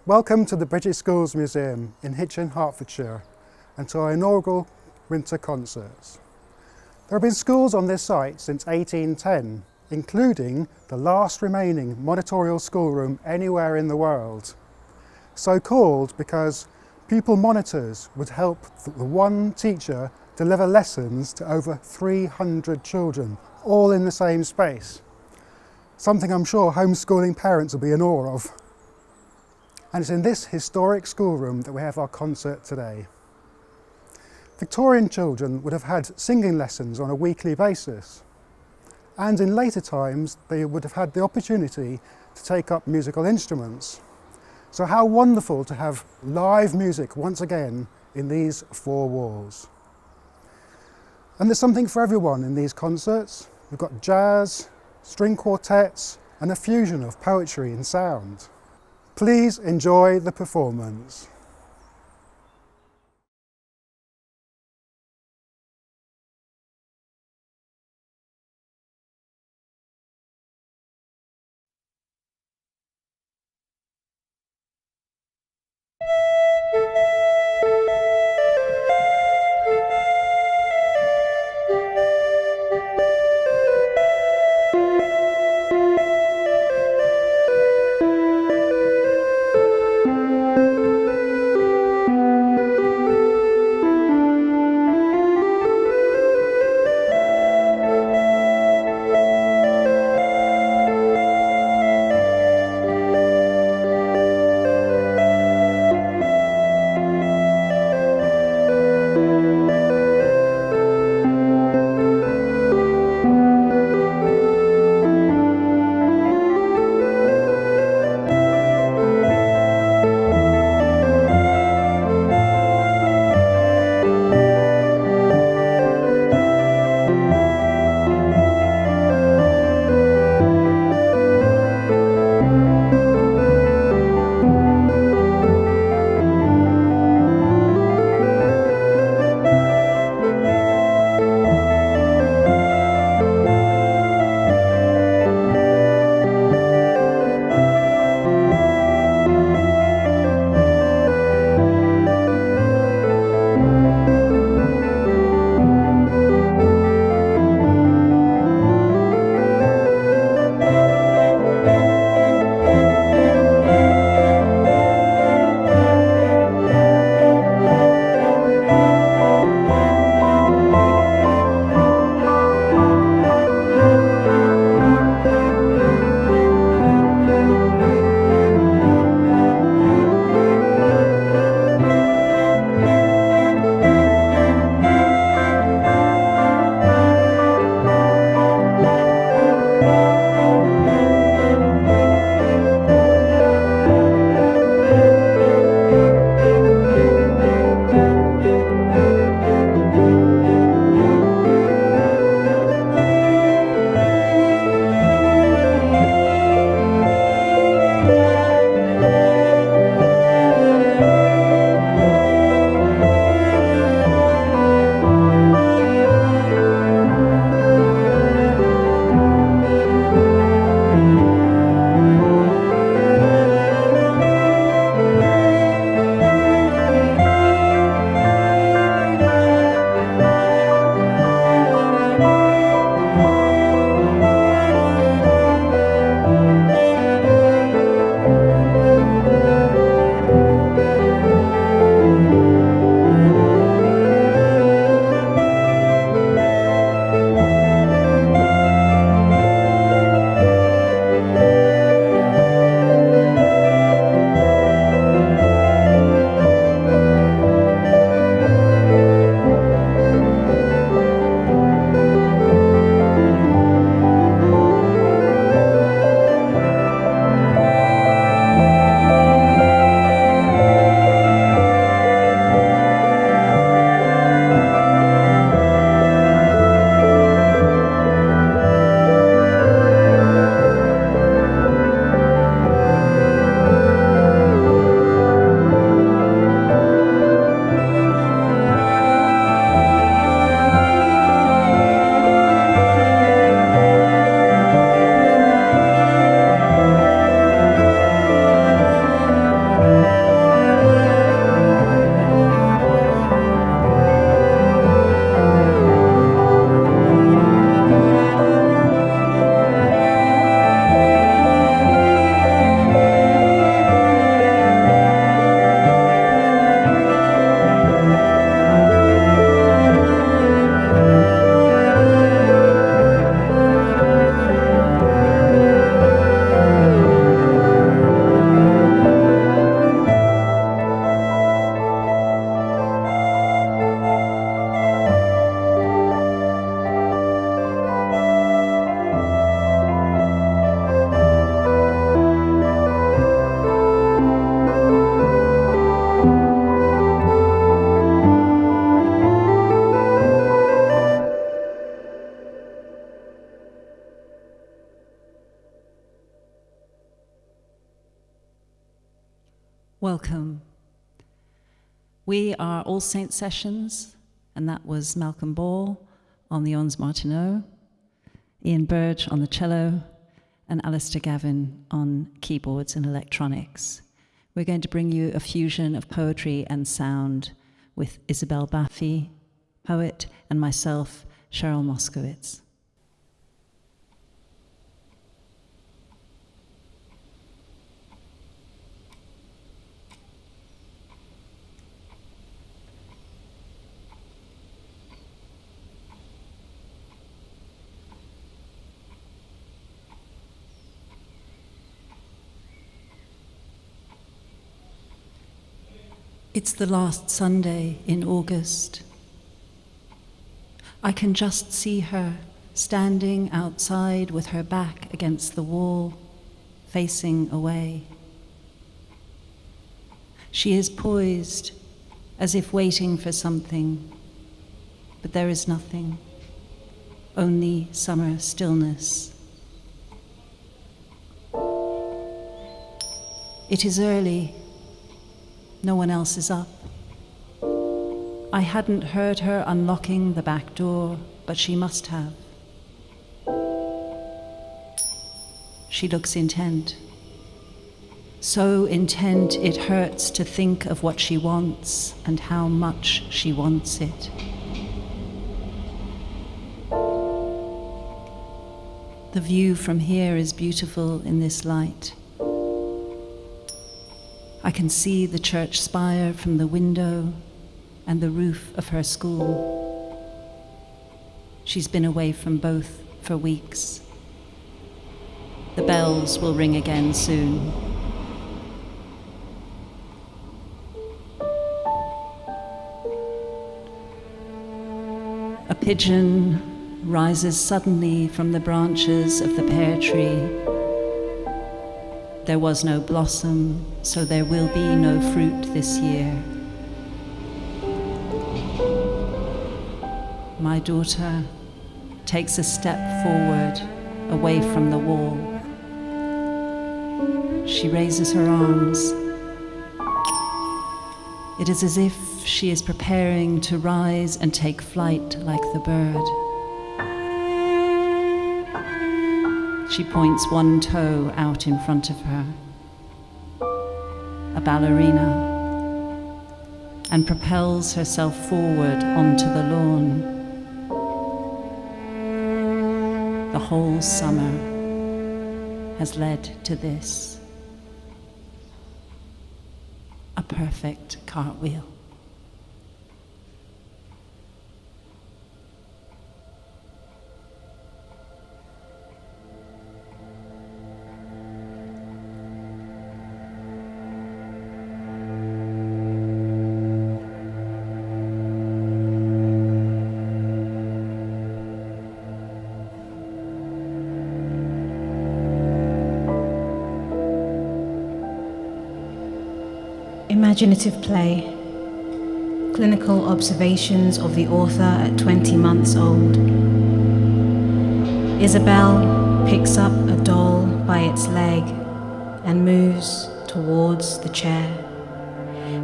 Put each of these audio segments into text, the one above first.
Welcome to the British Schools Museum in Hitchin, Hertfordshire, and to our inaugural winter concerts. There have been schools on this site since 1810, including the last remaining Monitorial Schoolroom anywhere in the world. So called because pupil monitors would help the one teacher deliver lessons to over 300 children, all in the same space. Something I'm sure homeschooling parents will be in awe of. And it's in this historic schoolroom that we have our concert today. Victorian children would have had singing lessons on a weekly basis. And in later times, they would have had the opportunity to take up musical instruments. So how wonderful to have live music once again in these four walls. And there's something for everyone in these concerts. We've got jazz, string quartets, and a fusion of poetry and sound. Please enjoy the performance. Welcome. We are All Saints sessions, and that was Malcolm Ball on the ondes Martenot, Ian BURDGE on the cello, and ALASTAIR GAVIN on keyboards and electronics. We're going to bring you a fusion of poetry and sound with ISABELLE BAAFI, poet, and myself, CHERYL MOSKOWITZ. It's the last Sunday in August. I can just see her standing outside with her back against the wall, facing away. She is poised, as if waiting for something, but there is nothing, only summer stillness. It is early. No one else is up. I hadn't heard her unlocking the back door, but she must have. She looks intent. So intent it hurts to think of what she wants and how much she wants it. The view from here is beautiful in this light. I can see the church spire from the window and the roof of her school. She's been away from both for weeks. The bells will ring again soon. A pigeon rises suddenly from the branches of the pear tree. There was no blossom, so there will be no fruit this year. My daughter takes a step forward, away from the wall. She raises her arms. It is as if she is preparing to rise and take flight like the bird. She points one toe out in front of her, a ballerina, and propels herself forward onto the lawn. The whole summer has led to this, a perfect cartwheel. Imaginative play. Clinical observations of the author at 20 months old. Isabelle picks up a doll by its leg and moves towards the chair.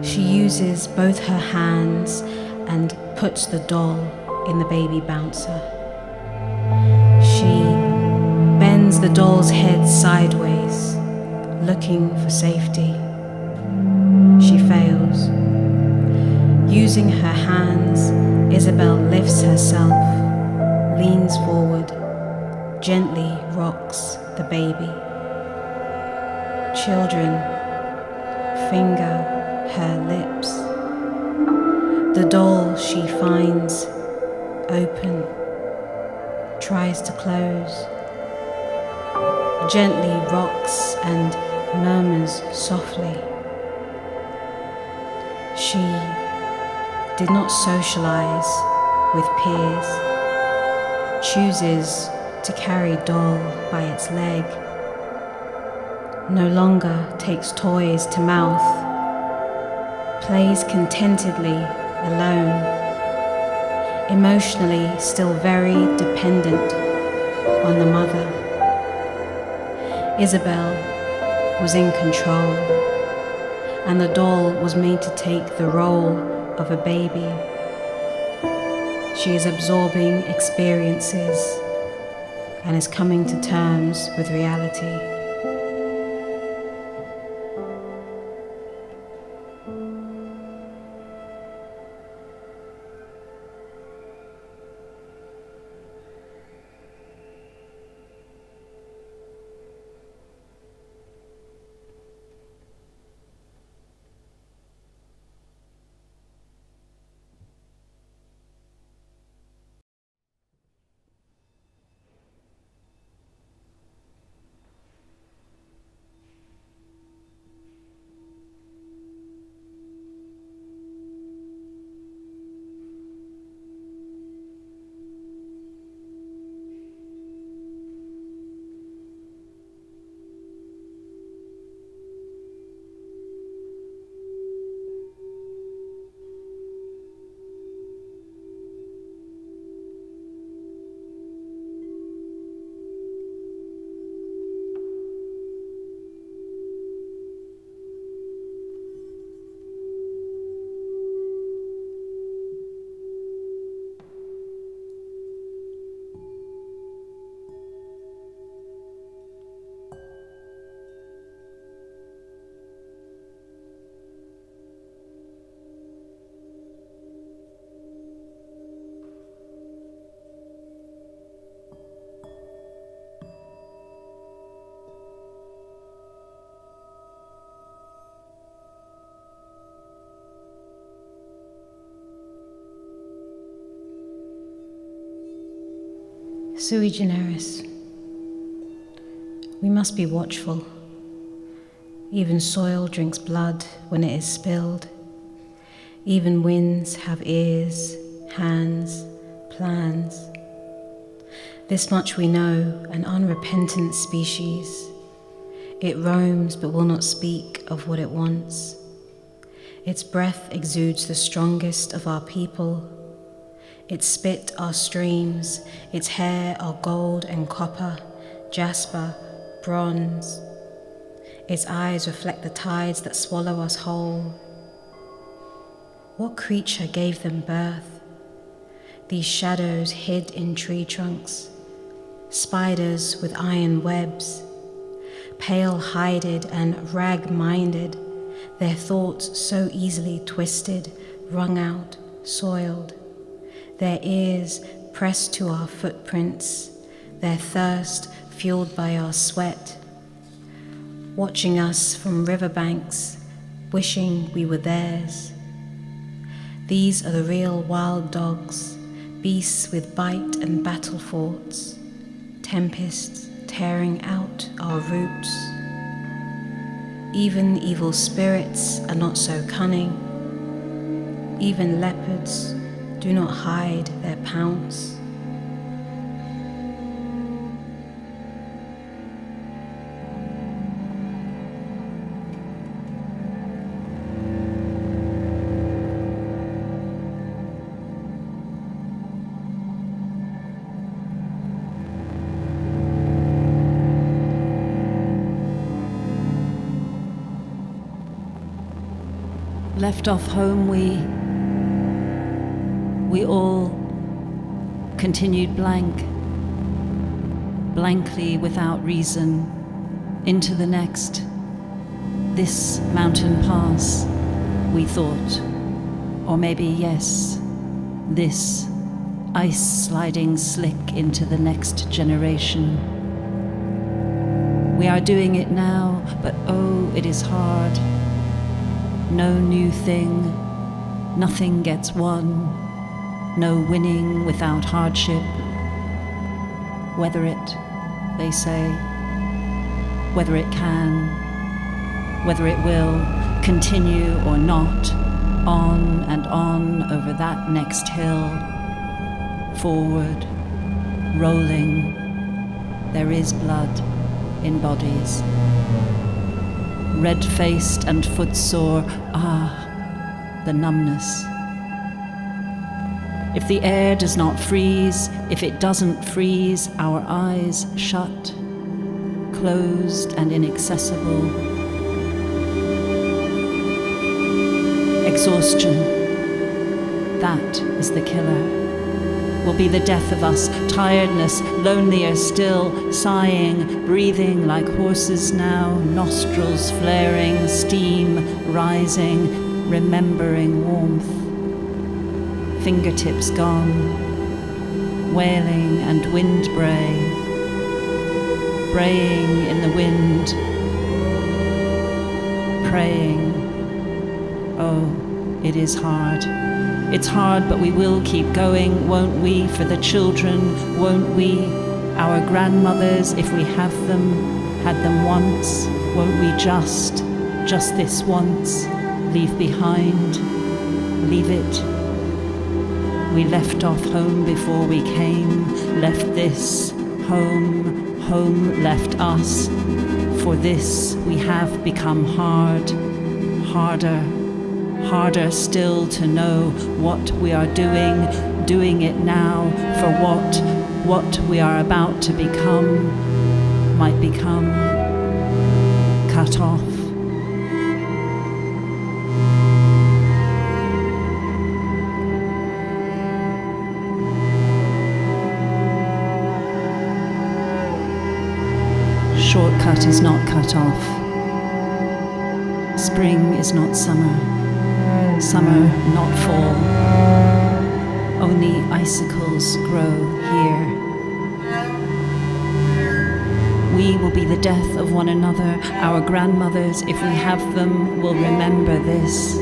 She uses both her hands and puts the doll in the baby bouncer. She bends the doll's head sideways, looking for safety. She fails. Using her hands, Isabelle lifts herself, leans forward, gently rocks the baby. Children finger her lips. The doll she finds open, tries to close, gently rocks and murmurs softly. She did not socialize with peers, chooses to carry doll by its leg, no longer takes toys to mouth, plays contentedly alone, emotionally still very dependent on the mother. Isabelle was in control, and the doll was made to take the role of a baby. She is absorbing experiences and is coming to terms with reality. Sui Generis. We must be watchful. Even soil drinks blood when it is spilled. Even winds have ears, hands, plans. This much we know, an unrepentant species. It roams but will not speak of what it wants. Its breath exudes the strongest of our people. Its spit our streams, its hair our gold and copper, jasper, bronze. Its eyes reflect the tides that swallow us whole. What creature gave them birth? These shadows hid in tree trunks, spiders with iron webs, pale-hided and rag-minded, their thoughts so easily twisted, wrung out, soiled. Their ears pressed to our footprints, their thirst fueled by our sweat, watching us from riverbanks, wishing we were theirs. These are the real wild dogs, beasts with bite and battle forts, tempests tearing out our roots. Even evil spirits are not so cunning. Even leopards do not hide their pounce. Left off home, we all continued blankly without reason, into the next. This mountain pass, we thought, or maybe yes, this ice sliding slick into the next generation. We are doing it now, but oh, it is hard. No new thing, nothing gets won, no winning without hardship. Whether it, they say, whether it can, whether it will continue or not, on and on over that next hill, forward, rolling, there is blood in bodies. Red-faced and footsore, the numbness. If the air does not freeze, if it doesn't freeze, our eyes shut, closed and inaccessible. exhaustion. That is the killer. Will be the death of us, tiredness, lonelier still, sighing, breathing like horses now, nostrils flaring, steam rising, remembering warmth. Fingertips gone, wailing and wind bray, braying in the wind, praying. Oh, it is hard. It's hard, but we will keep going, won't we? For the children, won't we? Our grandmothers, if we have them, had them once, won't we just this once, leave behind, leave it? We left off home before we came, left this, home, home left us. For this we have become hard, harder, harder still to know what we are doing it now for what we are about to become, might become, cut off. Shortcut is not cut off. Spring is not summer. Summer, not fall. Only icicles grow here. We will be the death of one another. Our grandmothers, if we have them, will remember this.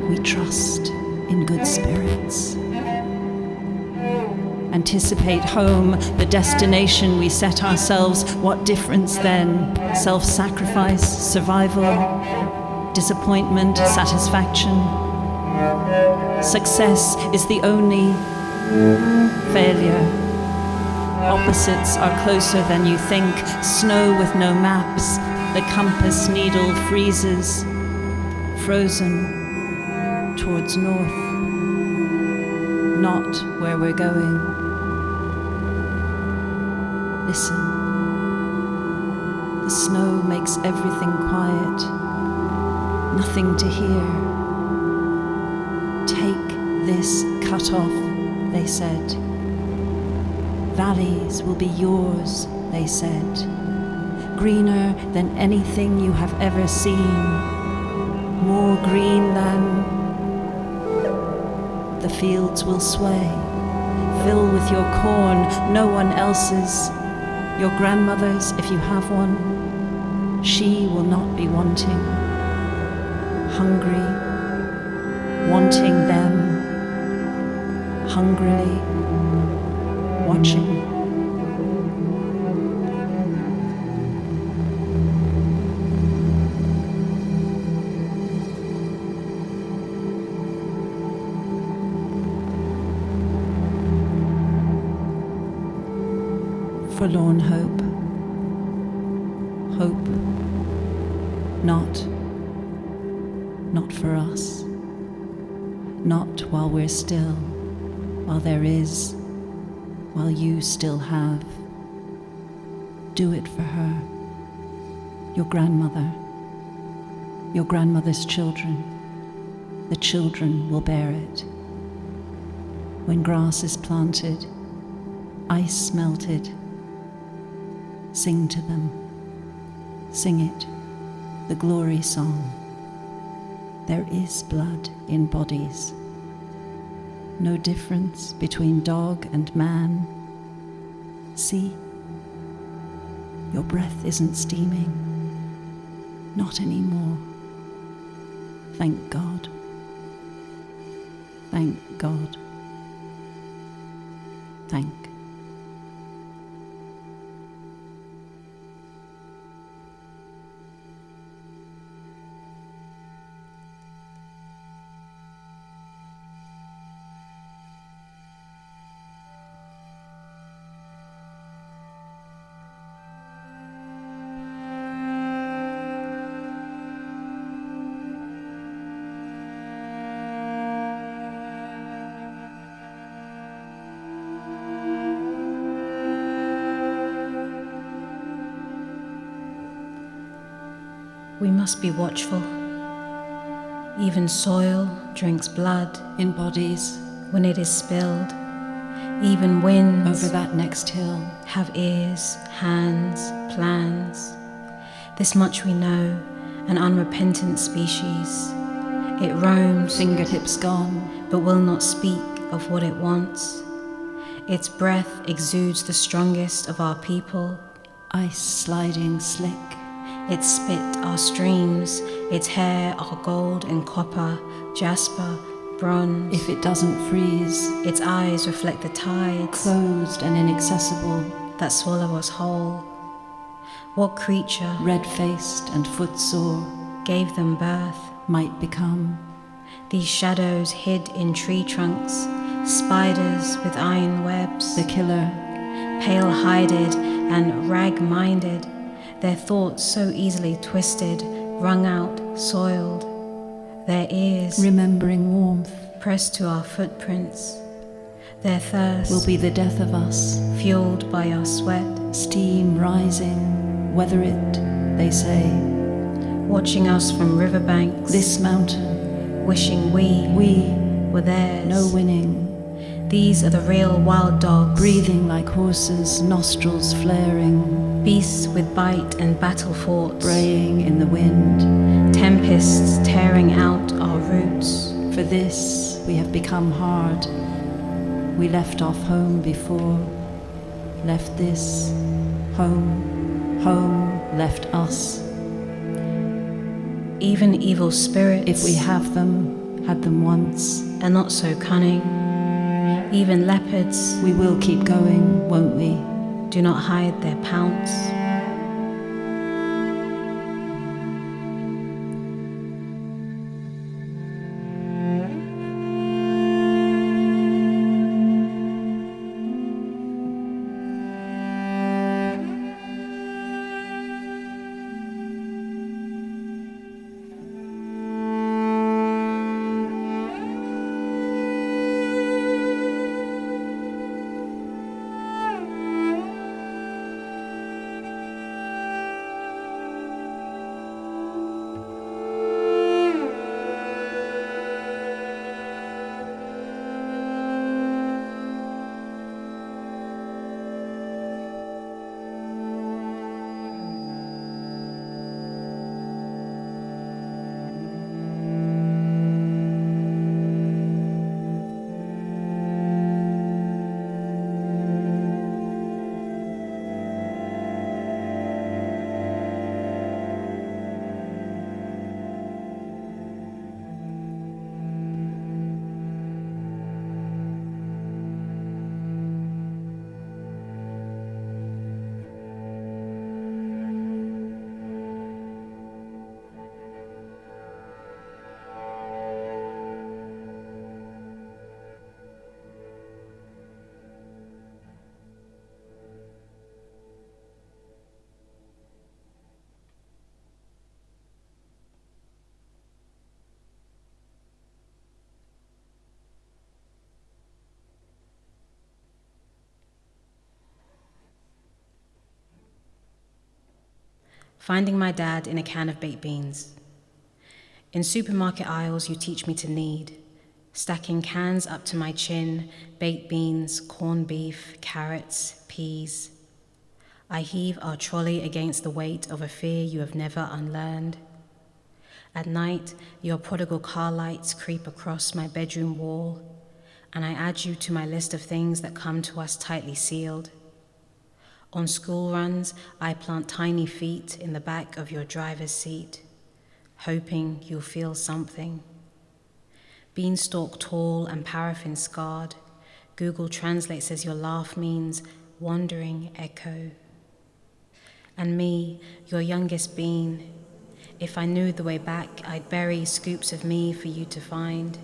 We trust in good spirits. Anticipate home, the destination we set ourselves. What difference then? Self-sacrifice, survival, disappointment, satisfaction. Success is the only failure. Opposites are closer than you think. Snow with no maps. The compass needle freezes, frozen towards north. Not where we're going. Listen. The snow makes everything quiet. Nothing to hear. Take this cut off, they said. Valleys will be yours, they said. Greener than anything you have ever seen. More green than... The fields will sway. Fill with your corn, no one else's. Your grandmother's, if you have one. She will not be wanting. Hungry, wanting them, hungrily watching. Forlorn hope. Hope. Not for us. Not while we're still, while there is, while you still have. Do it for her. Your grandmother. Your grandmother's children. The children will bear it. When grass is planted, ice melted, sing to them. Sing it, the glory song. There is blood in bodies. No difference between dog and man. See, your breath isn't steaming. Not anymore. Thank God. Thank God. Thank. We must be watchful. Even soil drinks blood in bodies when it is spilled. Even winds over that next hill have ears, hands, plans. This much we know, an unrepentant species. It roams, fingertips gone, but will not speak of what it wants. Its breath exudes the strongest of our people. Ice sliding slick. Its spit our streams, its hair our gold and copper, jasper, bronze. If it doesn't freeze, its eyes reflect the tides, closed and inaccessible, that swallow us whole. What creature, red-faced and footsore, gave them birth, might become? These shadows hid in tree trunks, spiders with iron webs, the killer, pale-hided and rag-minded, their thoughts so easily twisted, wrung out, soiled, their ears remembering warmth, pressed to our footprints, their thirst will be the death of us, fueled by our sweat, steam rising, weather it, they say, watching us from riverbanks, this mountain, wishing we were theirs. No winning. These are the real wild dogs, breathing like horses, nostrils flaring, beasts with bite and battle fought, braying in the wind, tempests tearing out our roots. For this we have become hard. We left off home before, left this, home, home left us. Even evil spirits, if we have them, had them once, are not so cunning. Even leopards, we will keep going, won't we? Do not hide their pounce. Finding my dad in a can of baked beans. In supermarket aisles, you teach me to knead, stacking cans up to my chin, baked beans, corned beef, carrots, peas. I heave our trolley against the weight of a fear you have never unlearned. At night, your prodigal car lights creep across my bedroom wall, and I add you to my list of things that come to us tightly sealed. On school runs, I plant tiny feet in the back of your driver's seat, hoping you'll feel something. Beanstalk tall and paraffin scarred, Google Translate says your laugh means wandering echo. And me, your youngest bean, if I knew the way back, I'd bury scoops of me for you to find.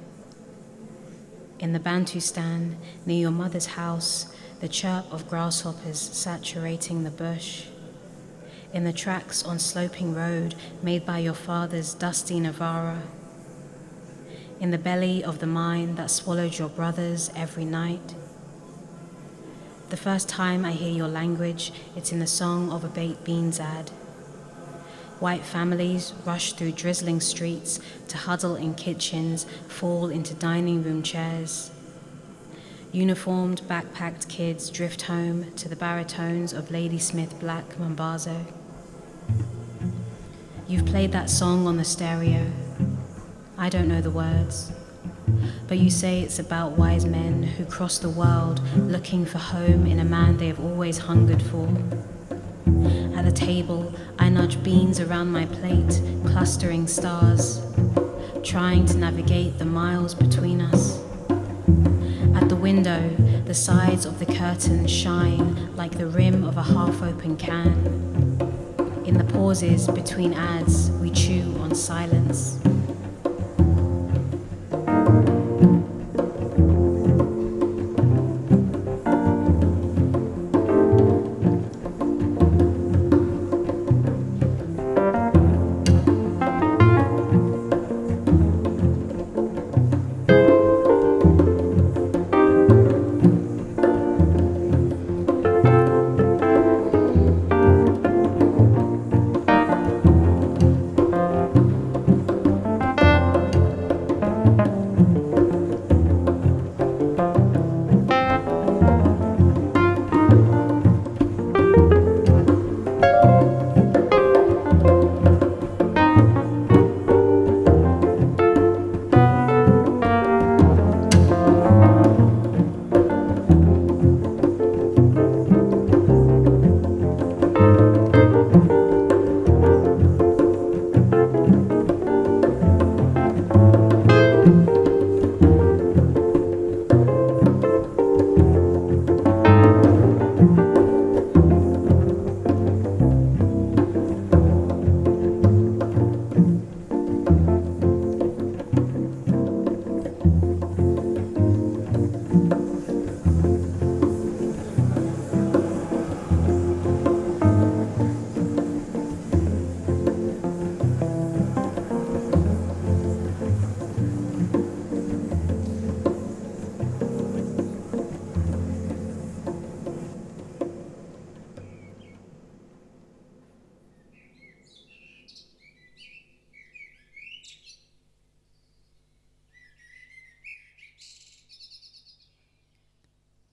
In the Bantustan, near your mother's house, the chirp of grasshoppers saturating the bush. In the tracks on sloping road made by your father's dusty Navara. In the belly of the mine that swallowed your brothers every night. The first time I hear your language, it's in the song of a baked beans ad. White families rush through drizzling streets to huddle in kitchens, fall into dining room chairs. Uniformed, backpacked kids drift home to the baritones of Ladysmith Black Mambazo. You've played that song on the stereo. I don't know the words, but you say it's about wise men who cross the world looking for home in a man they have always hungered for. At the table, I nudge beans around my plate, clustering stars, trying to navigate the miles between us. At the window, the sides of the curtain shine like the rim of a half-open can. In the pauses between ads, we chew on silence.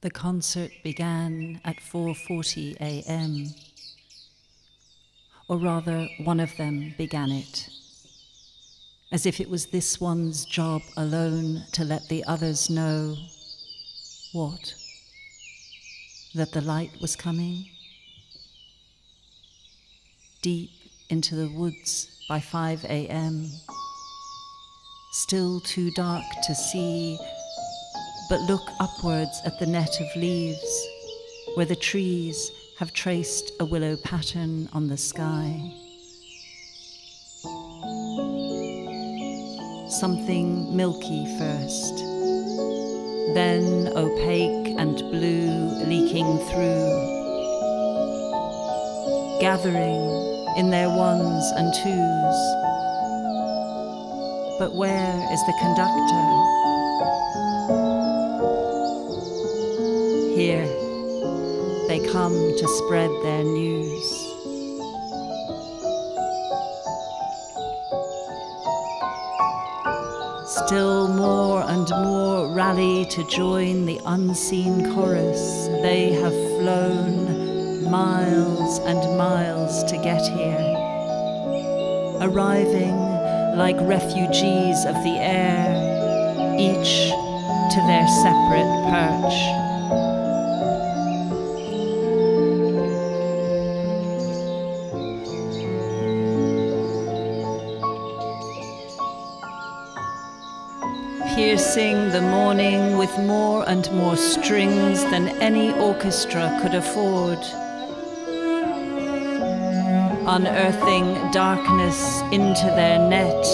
The concert began at 4:40 a.m. Or rather, one of them began it, as if it was this one's job alone to let the others know what? That the light was coming? Deep into the woods by 5 a.m. Still too dark to see, but look upwards at the net of leaves, where the trees have traced a willow pattern on the sky. Something milky first, then opaque and blue leaking through, gathering in their ones and twos. But where is the conductor? Here, they come to spread their news. Still more and more rally to join the unseen chorus. They have flown miles and miles to get here, arriving like refugees of the air, each to their separate perch. Piercing the morning with more and more strings than any orchestra could afford, unearthing darkness into their net,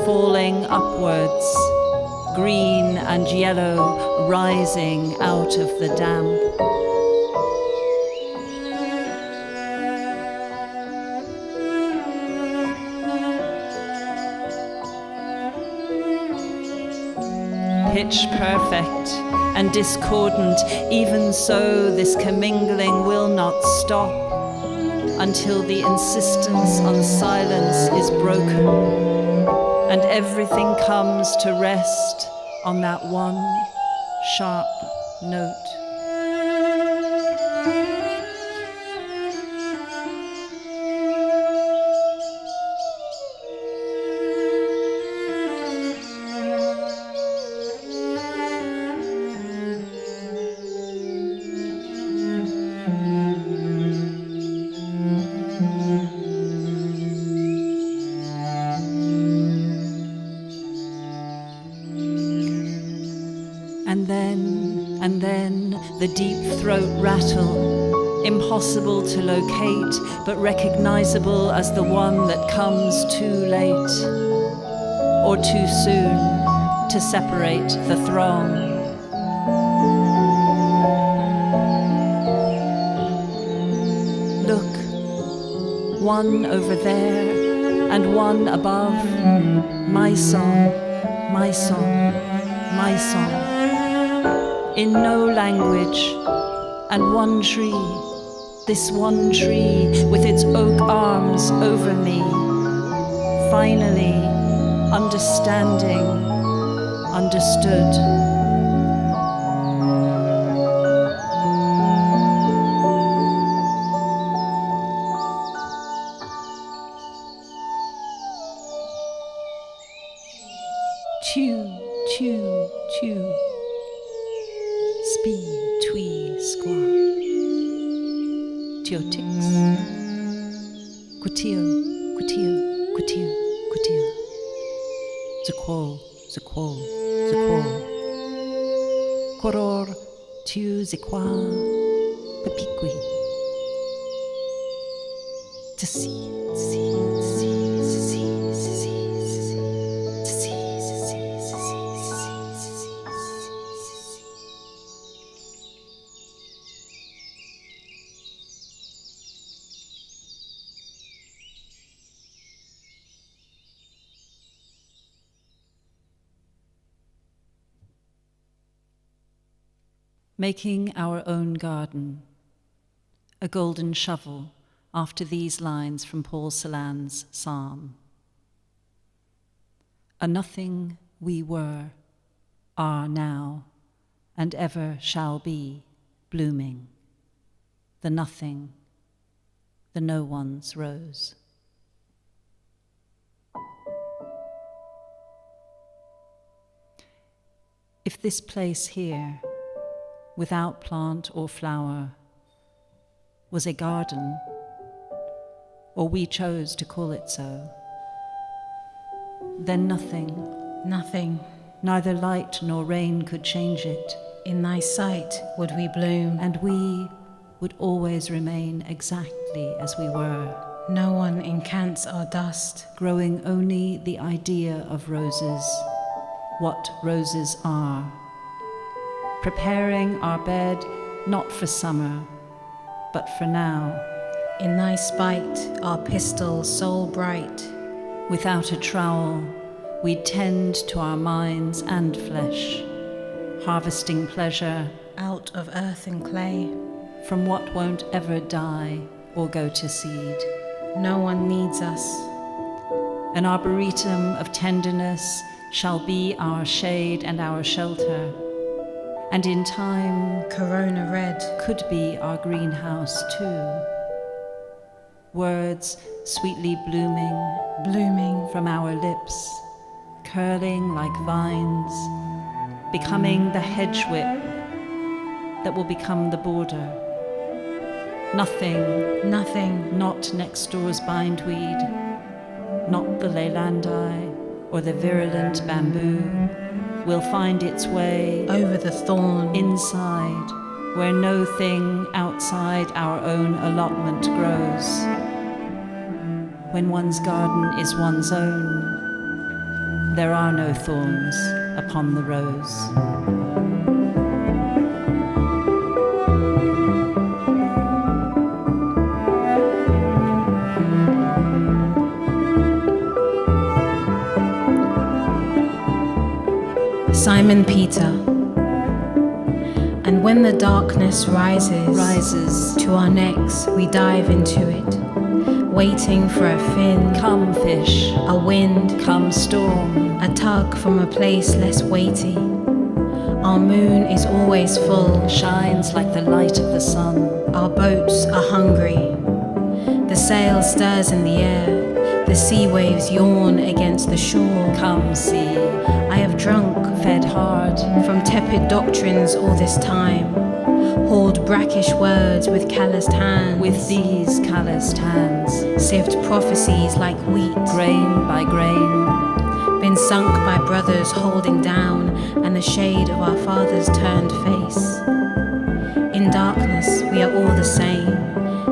falling upwards, green and yellow rising out of the damp. Pitch perfect and discordant, even so this commingling will not stop. until the insistence on silence is broken and everything comes to rest on that one sharp note. And then the deep throat rattle, impossible to locate, but recognizable as the one that comes too late or too soon to separate the throng. Look, one over there and one above, my song, my song, my song. In no language, and one tree, this one tree with its oak arms over me, finally understanding, understood. Chew, chew, chew. Spee, twee, squaw. Teotix. Kutio, kutio, kutio, kutio. Zequol, zequol, zequol. Koror, tu, zequa, pepiqui. Tsi, tsi, tsi, tsi, tsi, Making our own garden, a golden shovel after these lines from Paul Celan's psalm. A nothing we were, are now, and ever shall be, blooming. The nothing, the no one's rose. If this place here, without plant or flower, was a garden, or we chose to call it so, then nothing, neither light nor rain could change it. In thy sight would we bloom, and we would always remain exactly as we were. No one incants our dust, growing only the idea of roses, what roses are. Preparing our bed not for summer, but for now. In thy spite, our pistils soul bright. Without a trowel, we tend to our minds and flesh, harvesting pleasure out of earth and clay, from what won't ever die or go to seed. No one needs us. An arboretum of tenderness shall be our shade and our shelter. And in time, Corona red could be our greenhouse too. Words sweetly blooming from our lips, curling like vines, becoming the hedge whip that will become the border. Nothing, not next door's bindweed, not the leylandi or the virulent bamboo, will find its way over the thorn inside, where no thing outside our own allotment grows. When one's garden is one's own, there are no thorns upon the rose. Simon Peter. And when the darkness rises to our necks, we dive into it, waiting for a fin, come fish, a wind, come storm, a tug from a place less weighty. Our moon is always full, shines like the light of the sun. Our boats are hungry. The sail stirs in the air, the sea waves yawn against the shore. Come see, I have drunk, fed hard from tepid doctrines all this time, hauled brackish words with calloused hands, with these calloused hands, sieved prophecies like wheat, grain by grain, been sunk by brothers holding down, and the shade of our father's turned face. In darkness we are all the same,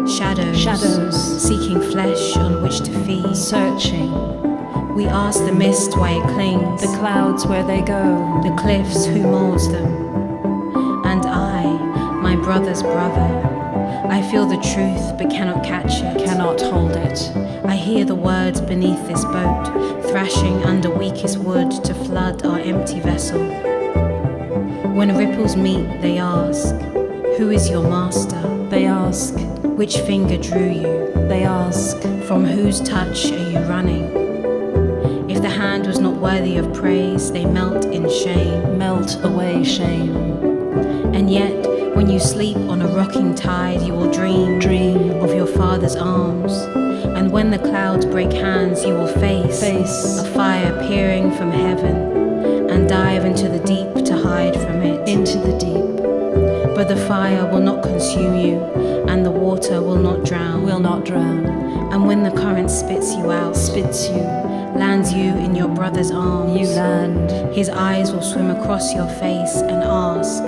shadows, seeking flesh on which to feed, searching. We ask the mist why it clings, the clouds where they go, the cliffs who molds them. And I, my brother's brother, I feel the truth but cannot catch it, cannot hold it. I hear the words beneath this boat, thrashing under weakest wood to flood our empty vessel. When ripples meet, they ask, who is your master? They ask, which finger drew you? They ask, from whose touch are you running? If the hand was not worthy of praise, they melt in shame. Melt away shame. And yet, when you sleep on a rocking tide, you will dream of your father's arms. And when the clouds break hands, you will face a fire peering from heaven, and dive into the deep to hide from it. Into the deep. But the fire will not consume you, and the water will not drown. Will not drown. And when the current spits you out, lands you in your brother's arms, you land. His eyes will swim across your face and ask,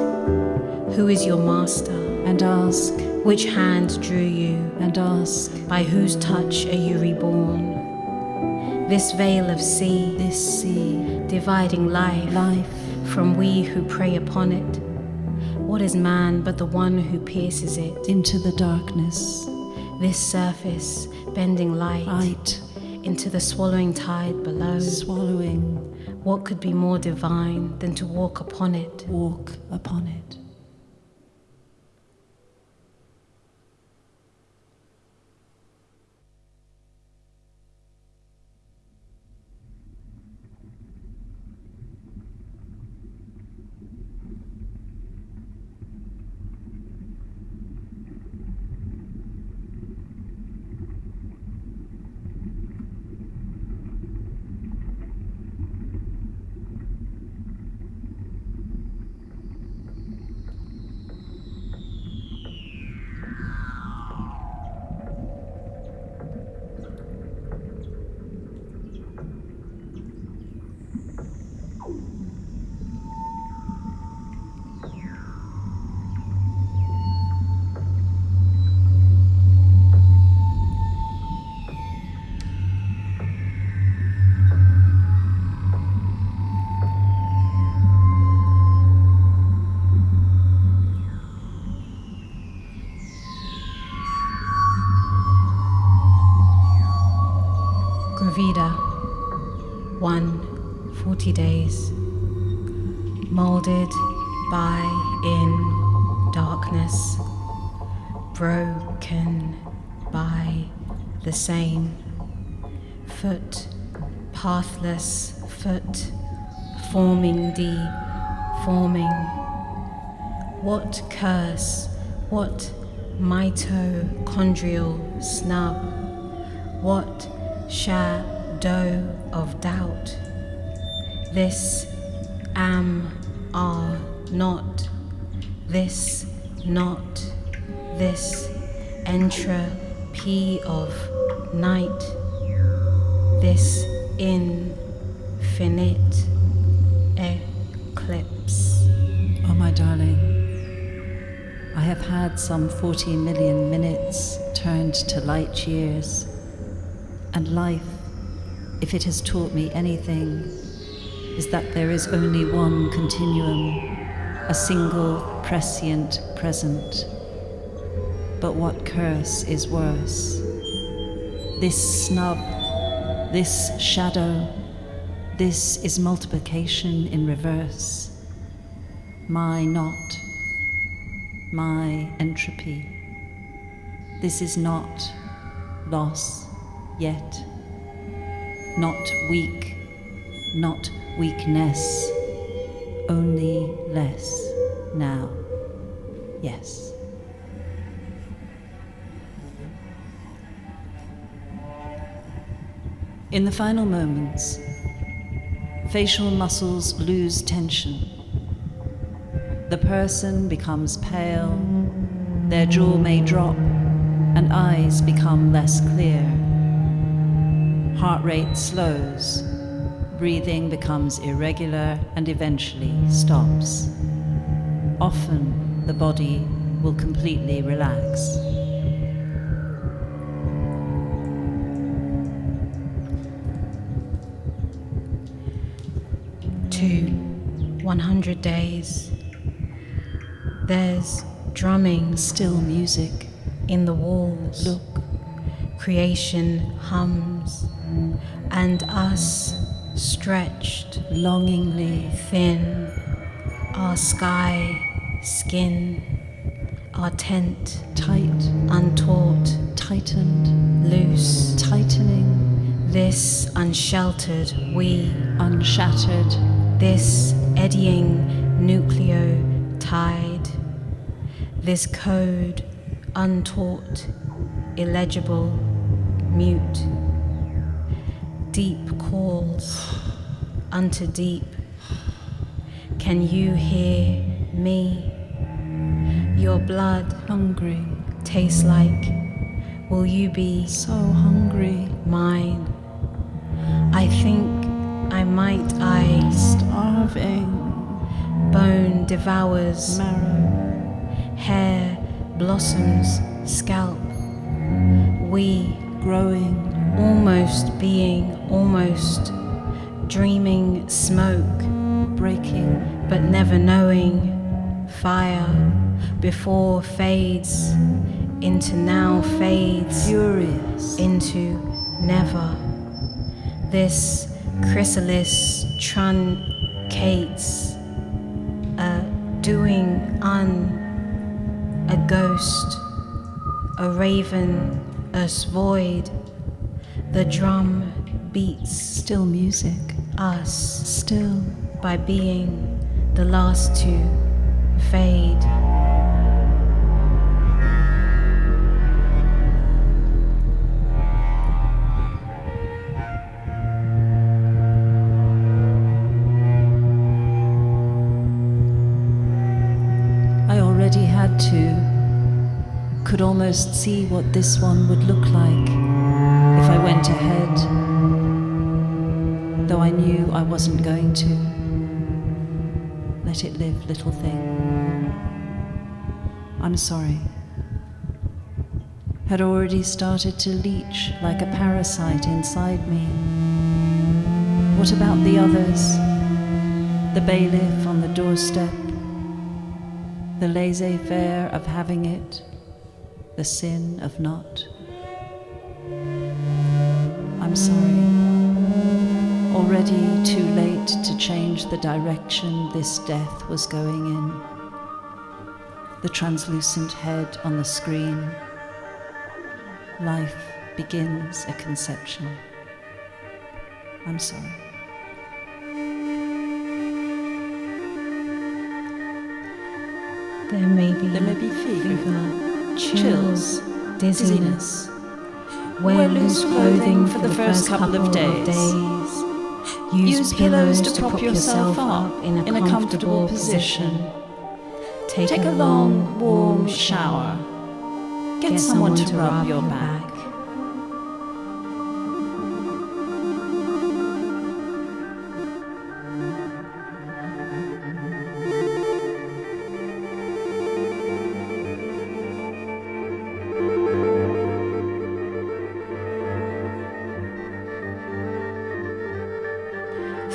who is your master? And ask, which hand drew you? And ask, by whose touch are you reborn? This veil of sea, this sea, dividing life from we who prey upon it. What is man but the one who pierces it? Into the darkness. This surface, bending light into the swallowing tide below. Swallowing. What could be more divine than to walk upon it? Walk upon it. Gravida, 40 days, molded by in darkness, broken by the same, foot, pathless foot, forming deforming. What curse, what mitochondrial snub, what shadow of doubt. This am are not, this not, this entropy of night, this infinite eclipse. Oh, my darling, I have had some 40 million minutes turned to light years, and life, if it has taught me anything, is that there is only one continuum, a single prescient present. But what curse is worse? This snub, this shadow, this is multiplication in reverse. My not, my entropy. This is not loss yet, not weak, not weakness, only less now, yes. In the final moments, facial muscles lose tension. The person becomes pale, their jaw may drop, and eyes become less clear. Heart rate slows, breathing becomes irregular and eventually stops. Often the body will completely relax. To 100 days. There's drumming, still music in the walls. Look, creation hums, and us stretched longingly thin, our sky skin, our tent tight, untaught, tightened, loose, tightening, this unsheltered we, unshattered, this eddying nucleotide, this code untaught, illegible, mute, deep calls unto deep. Can you hear me? Your blood hungry, tastes like, will you be so hungry, mine? I think I might, starving, bone devours, marrow, hair blossoms, scalp, we growing, almost being, almost dreaming smoke, breaking, but never knowing fire before fades into now fades furious, into never. This chrysalis truncates, a doing a ghost, a raven, us void. The drum beats still music, us still by being the last to fade. I already had to, could almost see what this one would look like if I went ahead, though I knew I wasn't going to. Let it live, little thing. I'm sorry. Had already started to leach like a parasite inside me. What about the others? The bailiff on the doorstep, the laissez-faire of having it, the sin of not. I'm sorry. Already too late to change the direction this death was going in. The translucent head on the screen. Life begins a conception. I'm sorry. There may be fever, chills, dizziness. Wear loose clothing for the first couple of days. Use pillows to prop yourself up in a comfortable position. Take a long, warm shower. Get someone to rub your back.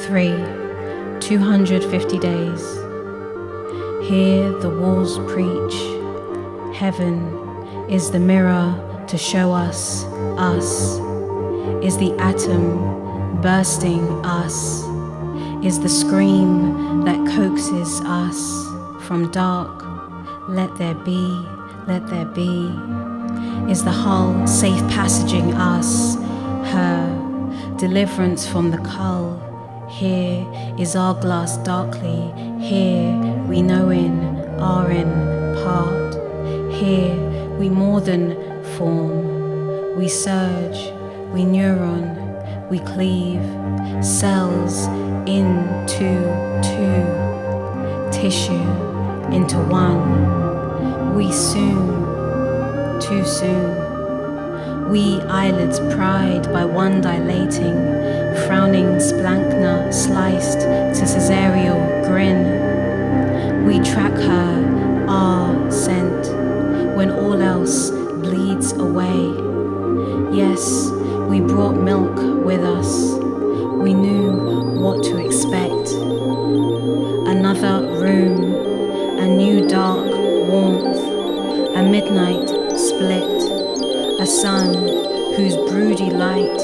Three, 250 days. Here the walls preach. Heaven is the mirror to show us, is the atom bursting us, is the scream that coaxes us from dark let there be, let there be. Is the hull safe passaging us, her deliverance from the cull? Here is our glass darkly, here we know are in part. Here we more than form, we surge, we neuron, we cleave, cells into two, tissue into one. We soon, too soon. We eyelids pried by one dilating, frowning splankna sliced to caesareal grin. We track her, our scent, when all else bleeds away. Yes, we brought milk with us. We knew what to expect. Another room, a new dark warmth, a midnight split, a sun whose broody light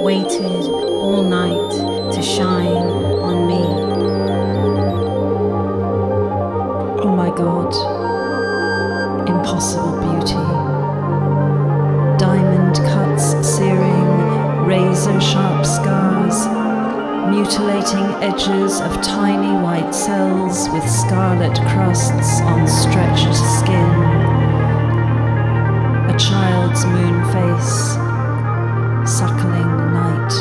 waited all night to shine on me. Oh my God, impossible beauty. Diamond cuts searing, razor-sharp scars, mutilating edges of tiny white cells with scarlet crusts on stretched skin. A child's moon face, suckling night.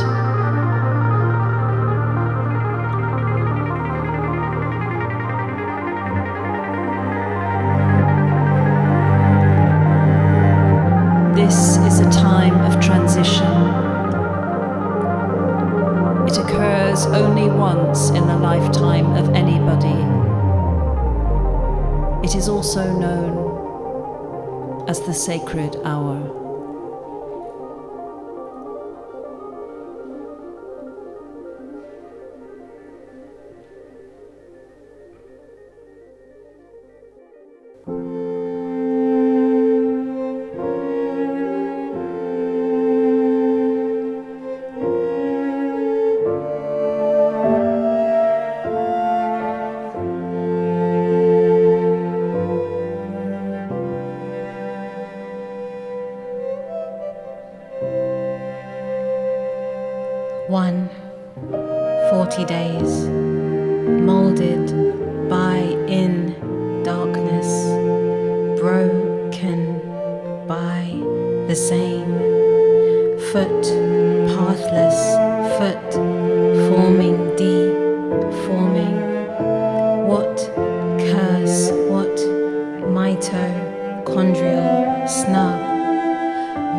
This is a time of transition. It occurs only once in the lifetime of anybody. It is also known as the sacred hour. One, 40 days, molded by in darkness, broken by the same, foot pathless, foot forming, deforming. What curse, what mitochondrial snub,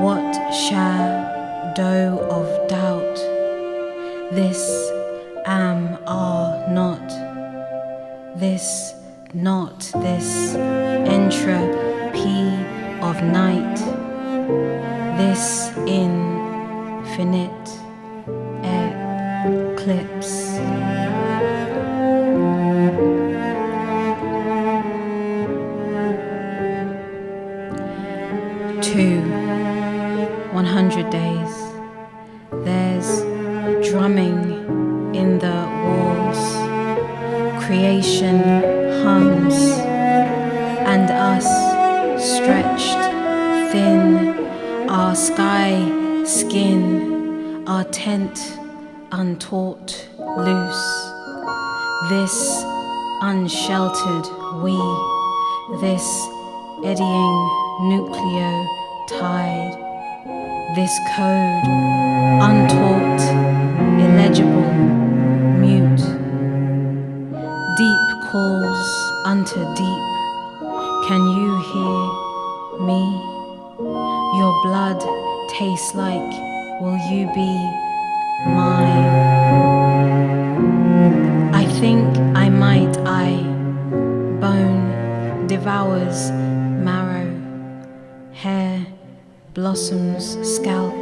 what shadow of doubt. This am are not, this not, this entropy of night, this infinite eclipse. Two, 100 days, there's drumming in the walls, creation hums, and us stretched thin, our sky skin, our tent untaught loose, this unsheltered we, this eddying nucleotide, this code untaught, illegible, mute. Deep calls unto deep. Can you hear me? Your blood tastes like, will you be mine? I think I might, bone devours marrow, hair blossoms scalp.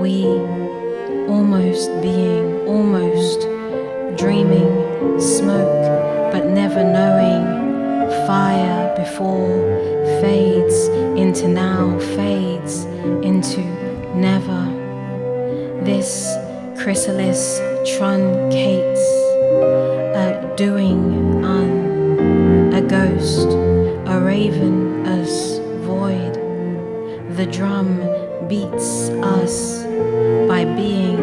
We almost being, almost dreaming, smoke but never knowing, fire before fades into now, fades into never. This chrysalis truncates, a doing a ghost, drum beats us by being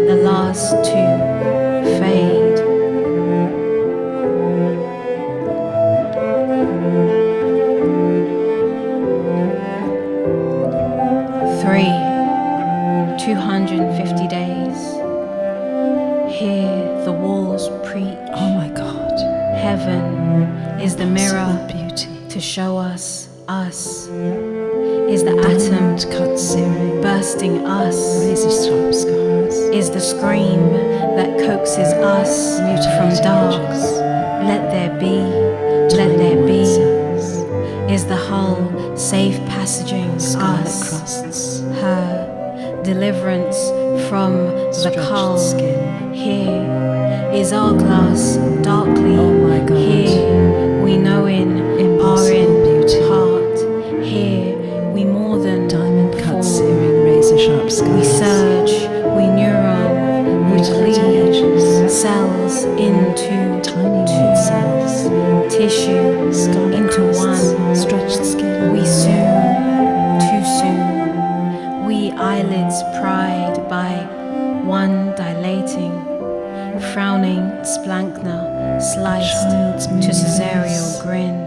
the last to fade. 250 days. Hear the walls preach. Oh my God. Heaven is the mirror beauty to show us. Is the atom cut searing, bursting us. razor sharp scars. Is the scream that coaxes us from dark. Let there be, let there be. Is the hull safe passaging Scarlet us. crusts. Her deliverance from the cull. Skin. Here is our glass darkly. Oh my God. Here we know in our beauty. heart. Here we more than Diamond cut form. searing, razor sharp scars. We surge, we neuron, we Mutilating bleed edges. cells into Tiny two white cells. tissue Scarlet into crusts. one. Stretched skin. We soon, too soon. We eyelids pried by one dilating, frowning splankna sliced Child's to moon caesareal face. grin.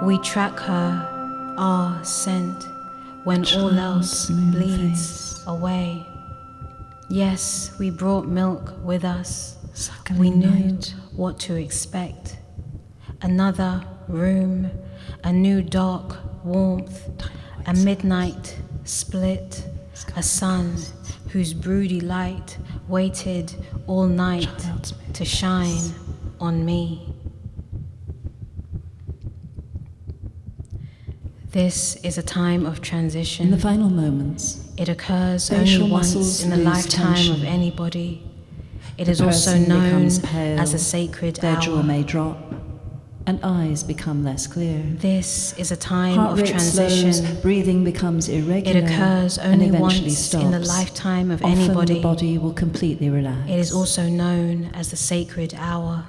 We track her, our scent, when all else Child's moon bleeds face. away. Yes, we brought milk with us. Suckling We knew night. what to expect. Another room, a new dark warmth, a midnight split, a sun whose broody light waited all night Child's moon to shine on me. This is a time of In transition. the final moments, It occurs facial only muscles once in the lose lifetime tension. of anybody. It The is also person known becomes pale, as a sacred their jaw hour. may drop, and eyes become less clear. This is a time Heart of rate transition. slows, breathing becomes irregular, It occurs and only eventually once stops. in the lifetime of Often anybody. the body will completely relax. It is also known as the sacred hour.